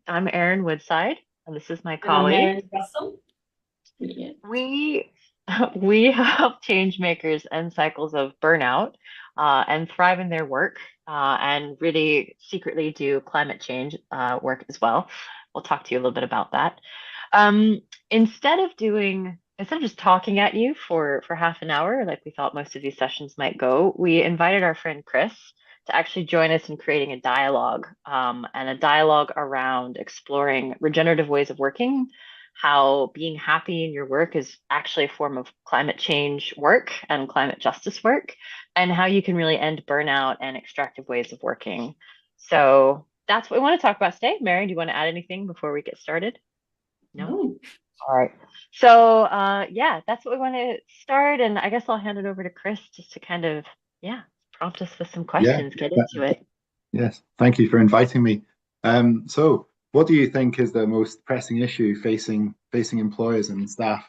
I'm Erin Woodside, and this is my And I'm colleague. Erin Russell. Yeah. We we help change makers end cycles of burnout and thrive in their work and really secretly do climate change work as well. We'll talk to you a little bit about that. Um, instead of just talking at you for half an hour, like we thought most of these sessions might go, we invited our friend Chris to actually join us in creating a dialogue, and a dialogue around exploring regenerative ways of working, how being happy in your work is actually a form of climate change work and climate justice work, and how you can really end burnout and extractive ways of working. So that's what we want to talk about today. Mary, do you want to add anything before we get started? No? Oh, All right. So, yeah, that's what we want to start. And I guess I'll hand it over to Chris just to kind of, yeah, prompt us with some Yeah. questions, get into it. Yes. Thank you for inviting me. So what do you think is the most pressing issue facing employers and staff?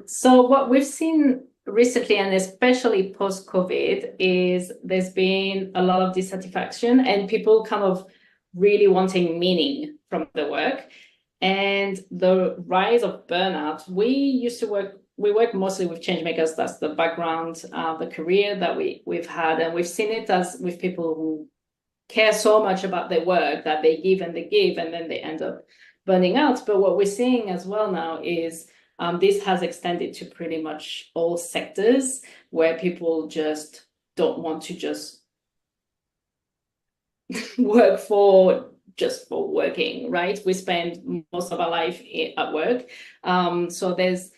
so what we've seen recently, and especially post-COVID, is there's been a lot of dissatisfaction and people kind of really wanting meaning from the work. And the rise of burnout, we work mostly with change makers. That's the background, the career that we've had. And we've seen it as with people who care so much about their work that they give and then they end up burning out. But what we're seeing as well now is this has extended to pretty much all sectors where people just don't want to just work for just for working, right? We spend most of our life at work. So there's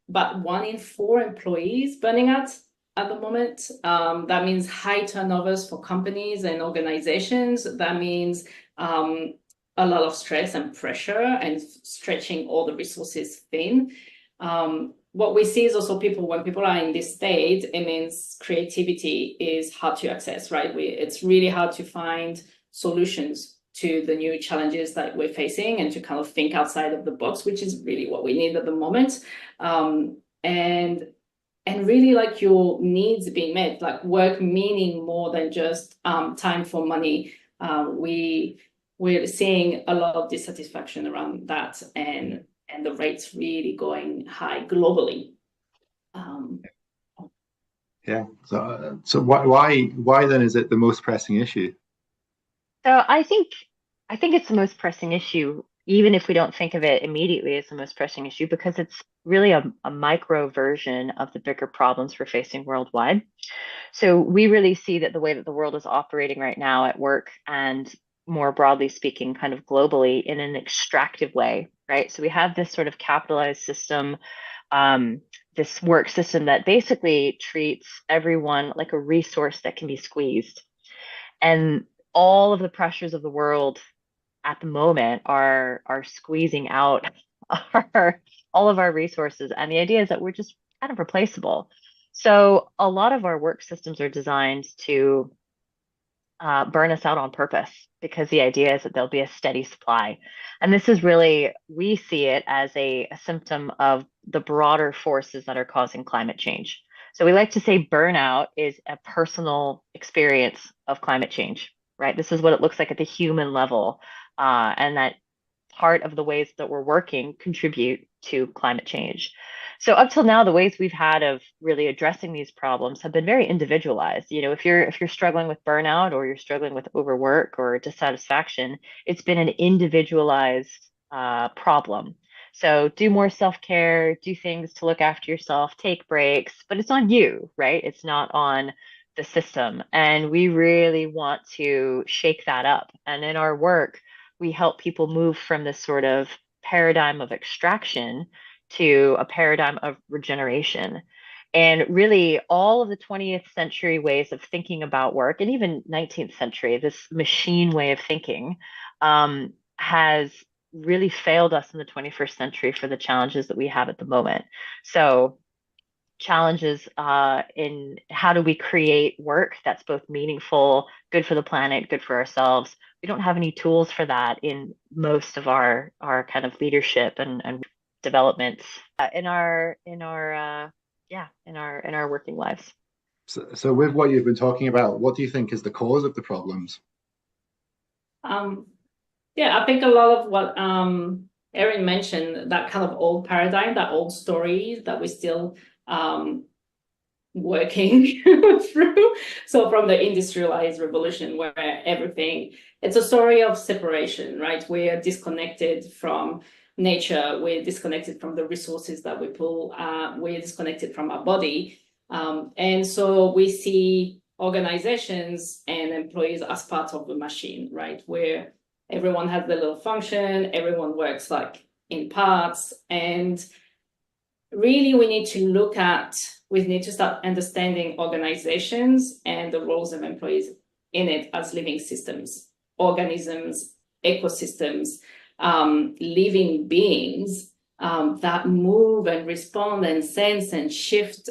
about 1 in 4 employees burning out at the moment. That means high turnovers for companies and organizations. That means a lot of stress and pressure and stretching all the resources thin. What we see is also when people are in this state, it means creativity is hard to access, right? It's really hard to find solutions to the new challenges that we're facing and to kind of think outside of the box, which is really what we need at the moment. um, and really like your needs being met, like work meaning more than just time for money. We're seeing a lot of dissatisfaction around that, and the rates really going high globally. Um, Yeah. So why then is it the most pressing issue? So I think it's the most pressing issue, even if we don't think of it immediately as the most pressing issue, because it's really a micro version of the bigger problems we're facing worldwide. So we really see that the way that the world is operating right now at work and more broadly speaking, kind of globally in an extractive way, right? So we have this sort of capitalized system, um, this work system that basically treats everyone like a resource that can be squeezed. And all of the pressures of the world at the moment are squeezing out our all of our resources. And the idea is that we're just kind of replaceable. So a lot of our work systems are designed to burn us out on purpose because the idea is that there'll be a steady supply. And this is really, we see it as a symptom of the broader forces that are causing climate change. So we like to say burnout is a personal experience of climate change, right? This is what it looks like at the human level. And that part of the ways that we're working contribute to climate change. So up till now, the ways we've had of really addressing these problems have been very individualized. You know, if you're struggling with burnout or you're struggling with overwork or dissatisfaction, it's been an individualized problem. So do more self-care, do things to look after yourself, take breaks, but it's on you, right? It's not on the system. And we really want to shake that up. And in our work, we help people move from this sort of paradigm of extraction to a paradigm of regeneration. And really, all of the 20th century ways of thinking about work, and even 19th century, this machine way of thinking, has really failed us in the 21st century for the challenges that we have at the moment. So, challenges in how do we create work that's both meaningful, good for the planet, good for ourselves. We don't have any tools for that in most of our kind of leadership and developments in our working lives. So with what you've been talking about, what do you think is the cause of the problems? um, Yeah, I think a lot of what Erin mentioned, that kind of old paradigm, that old story that we still working through. So from the industrialized revolution, where everything, it's a story of separation, right? We're disconnected from nature, we're disconnected from the resources that we pull, we're disconnected from our body. And so we see organizations and employees as part of the machine, right? Where everyone has their little function, everyone works like in parts, and really we need to start understanding organizations and the roles of employees in it as living systems, organisms, ecosystems, living beings that move and respond and sense and shift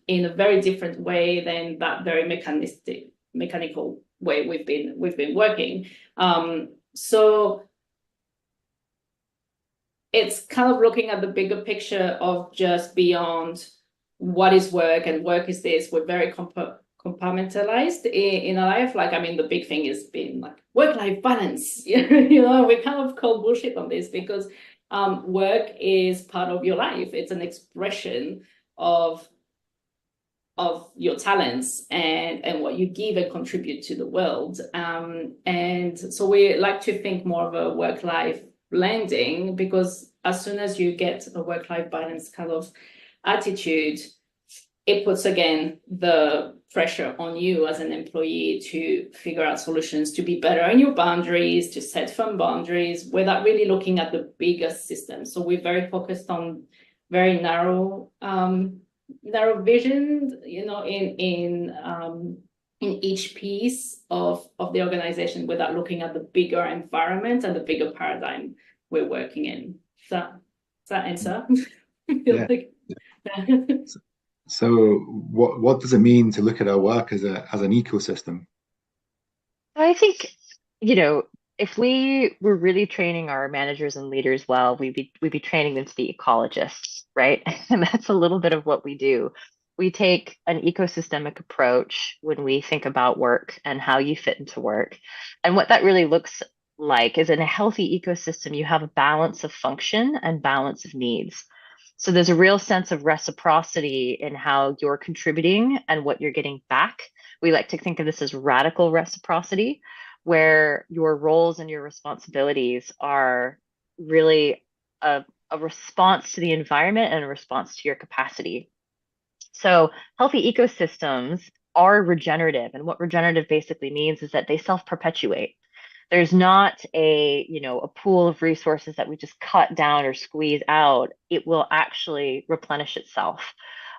in a very different way than that very mechanical way we've been working. So it's kind of looking at the bigger picture of just beyond what is work and work is this. We're very compartmentalized in our life. Like, I mean, the big thing is being like work-life balance. You know, we kind of call bullshit on this because work is part of your life. It's an expression of your talents and what you give and contribute to the world. And so we like to think more of a work-life blending, because as soon as you get a work-life balance kind of attitude, it puts again the pressure on you as an employee to figure out solutions to be better in your boundaries, to set firm boundaries without really looking at the bigger system. So we're very focused on very narrow vision, you know, in each piece of the organization without looking at the bigger environment and the bigger paradigm we're working in. Does that answer? Yeah. Like, So what does it mean to look at our work as an ecosystem? I think, if we were really training our managers and leaders well, we'd be training them to be ecologists, right? And that's a little bit of what we do. We take an ecosystemic approach when we think about work and how you fit into work. And what that really looks like is in a healthy ecosystem, you have a balance of function and balance of needs. So there's a real sense of reciprocity in how you're contributing and what you're getting back. We like to think of this as radical reciprocity, where your roles and your responsibilities are really a response to the environment and a response to your capacity. So healthy ecosystems are regenerative. And what regenerative basically means is that they self-perpetuate. There's not a pool of resources that we just cut down or squeeze out. It will actually replenish itself.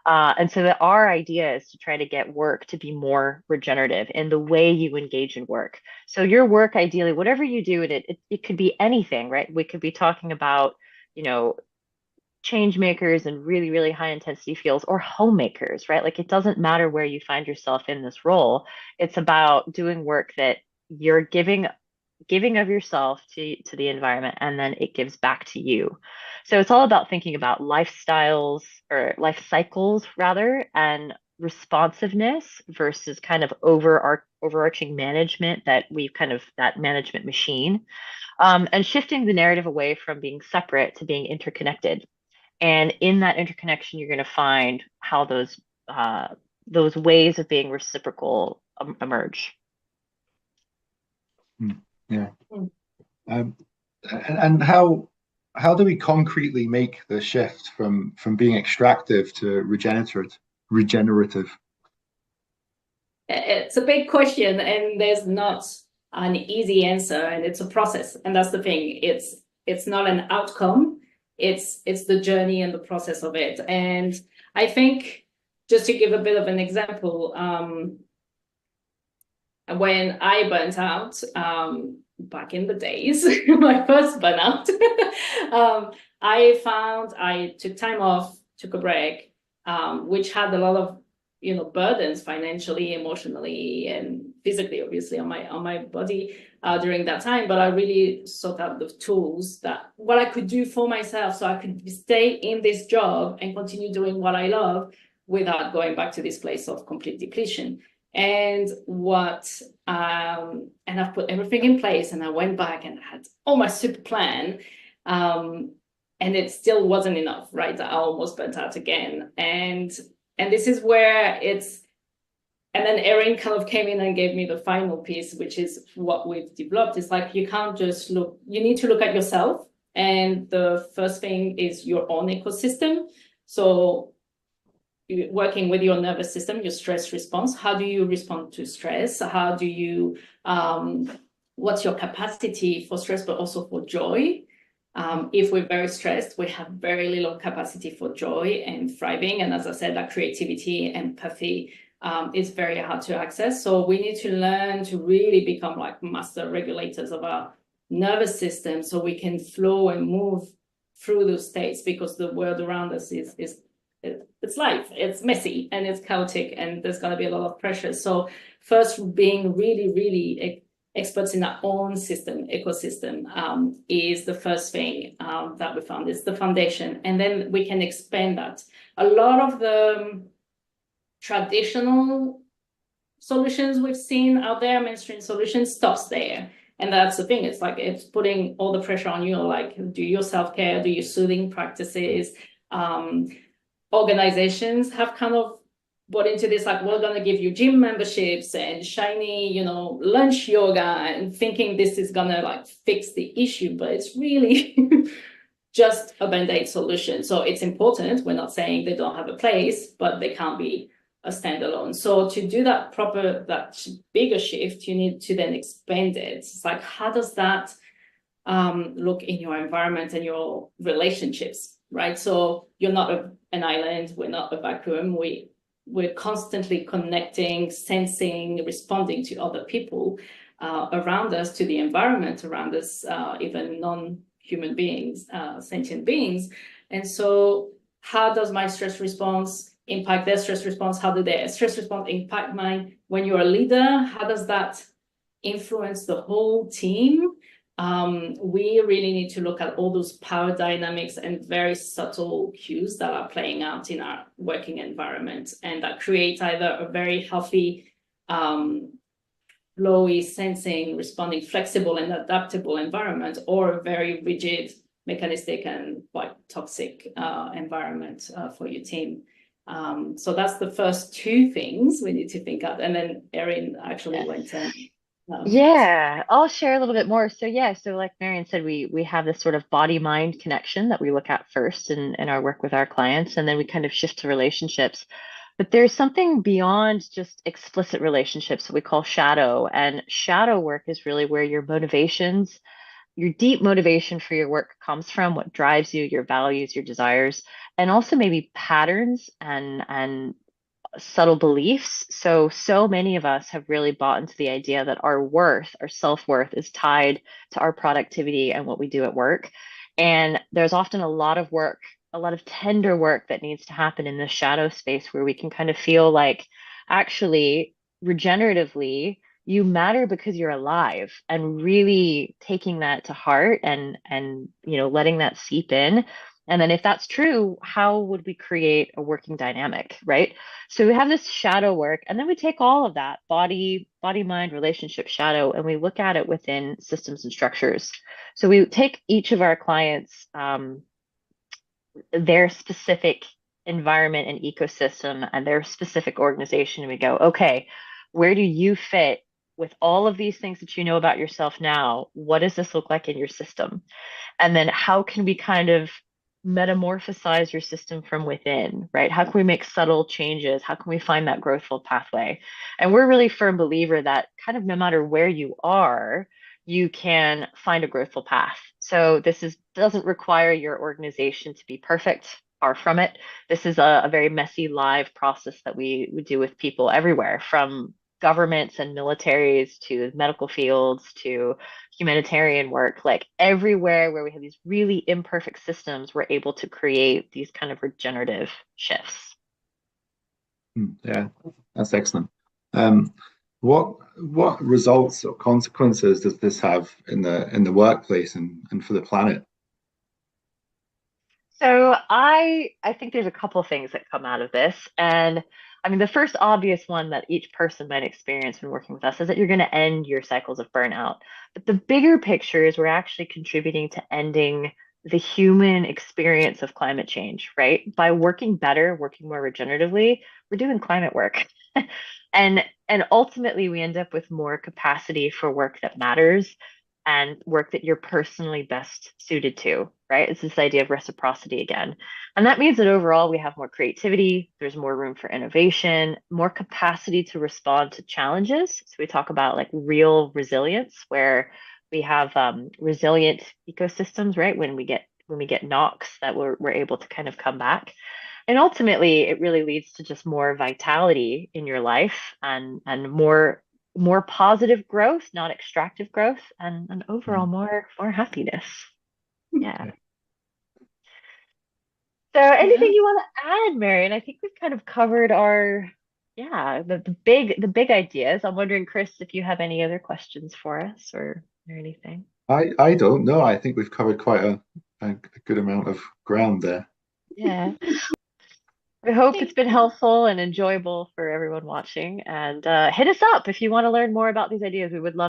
And so that our idea is to try to get work to be more regenerative in the way you engage in work. So your work, ideally, whatever you do in it could be anything, right? We could be talking about, you know, change makers and really, really high intensity fields or homemakers, right? Like it doesn't matter where you find yourself in this role. It's about doing work that you're giving of yourself to the environment, and then it gives back to you. So it's all about thinking about lifestyles or life cycles rather, and responsiveness versus kind of overarching management that management machine, and shifting the narrative away from being separate to being interconnected. And in that interconnection, you're going to find how those ways of being reciprocal emerge. Yeah. Mm. Um, and how do we concretely make the shift from being extractive to regenerative? It's a big question, and there's not an easy answer, and it's a process. And that's the thing. It's not an outcome. It's the journey and the process of it. And I think, just to give a bit of an example, when I burnt out back in the days, my first burnout, I took time off, took a break, which had a lot of burdens financially, emotionally, and physically, obviously, on my body during that time. But I really sought out the tools that what I could do for myself, so I could stay in this job and continue doing what I love without going back to this place of complete depletion. And and I've put everything in place, and I went back and had all my super plan. And it still wasn't enough, right? I almost burnt out again. And this is where and then Erin kind of came in and gave me the final piece, which is what we've developed. It's like, you can't just look, you need to look at yourself. And the first thing is your own ecosystem. So working with your nervous system, your stress response, how do you respond to stress? How do you, what's your capacity for stress, but also for joy? If we're very stressed, we have very little capacity for joy and thriving. And as I said, that creativity, empathy, is very hard to access. So we need to learn to really become like master regulators of our nervous system, so we can flow and move through those states, because the world around us it's life, it's messy and it's chaotic, and there's going to be a lot of pressure. So first, being really, really experts in our own system, ecosystem, is the first thing that we found. It's the foundation, and then we can expand that. A lot of the traditional solutions we've seen out there, mainstream solutions, stops there. And that's the thing. It's like, it's putting all the pressure on you, like, do your self-care, do your soothing practices. Organizations have kind of bought into this, like, we're going to give you gym memberships and shiny, lunch yoga, and thinking this is going to like fix the issue, but it's really just a band-aid solution. So it's important. We're not saying they don't have a place, but they can't be a standalone. So to do that bigger shift, you need to then expand it. It's like, how does that look in your environment and your relationships, right? So you're not an island, we're not a vacuum, we're constantly connecting, sensing, responding to other people around us, to the environment around us, even non-human beings, sentient beings. And so how does my stress response impact their stress response? How do their stress response impact mine? When you're a leader, how does that influence the whole team? We really need to look at all those power dynamics and very subtle cues that are playing out in our working environment, and that create either a very healthy, flowy, sensing, responding, flexible and adaptable environment, or a very rigid, mechanistic and quite toxic environment for your team. So that's the first two things we need to think of. And then Erin actually went and Yeah, I'll share a little bit more. So yeah, so like Marion said, we have this sort of body-mind connection that we look at first in our work with our clients, and then we kind of shift to relationships. But there's something beyond just explicit relationships that we call shadow. And shadow work is really where your motivations, your deep motivation for your work comes from, what drives you, your values, your desires, and also maybe patterns and subtle beliefs. So many of us have really bought into the idea that our worth, our self-worth is tied to our productivity and what we do at work. And there's often a lot of work, a lot of tender work that needs to happen in the shadow space where we can kind of feel like actually regeneratively you matter because you're alive, and really taking that to heart and letting that seep in. And then if that's true, how would we create a working dynamic, right? So we have this shadow work, and then we take all of that body, mind, relationship, shadow, and we look at it within systems and structures. So we take each of our clients, their specific environment and ecosystem and their specific organization, and we go, okay, where do you fit with all of these things that you know about yourself now? What does this look like in your system? And then how can we kind of metamorphosize your system from within, right? How can we make subtle changes? How can we find that growthful pathway? And we're really firm believer that kind of no matter where you are, you can find a growthful path. So this doesn't require your organization to be perfect. Far from it. This is a very messy live process that we do with people everywhere, from governments and militaries to medical fields to humanitarian work. Like everywhere where we have these really imperfect systems, we're able to create these kind of regenerative shifts. Yeah, that's excellent. What results or consequences does this have in the workplace and for the planet? So I think there's a couple of things that come out of this. And I mean, the first obvious one that each person might experience when working with us is that you're going to end your cycles of burnout. But the bigger picture is we're actually contributing to ending the human experience of climate change, right? By working better, working more regeneratively, we're doing climate work. And ultimately we end up with more capacity for work that matters and work that you're personally best suited to, right? It's this idea of reciprocity again. And that means that overall we have more creativity, there's more room for innovation, more capacity to respond to challenges. So we talk about like real resilience, where we have resilient ecosystems, right? When we get knocks, that we're able to kind of come back. And ultimately, it really leads to just more vitality in your life and more positive growth, not extractive growth, and overall Mm. more happiness. Yeah. Yeah. So anything Yeah. you want to add, Marion? I think we've kind of covered our, yeah, the big ideas. I'm wondering, Chris, if you have any other questions for us or anything. I don't know. I think we've covered quite a good amount of ground there. Yeah. I hope it's Thank been helpful and enjoyable for everyone watching. And hit us up if you want to learn more about these ideas. We would love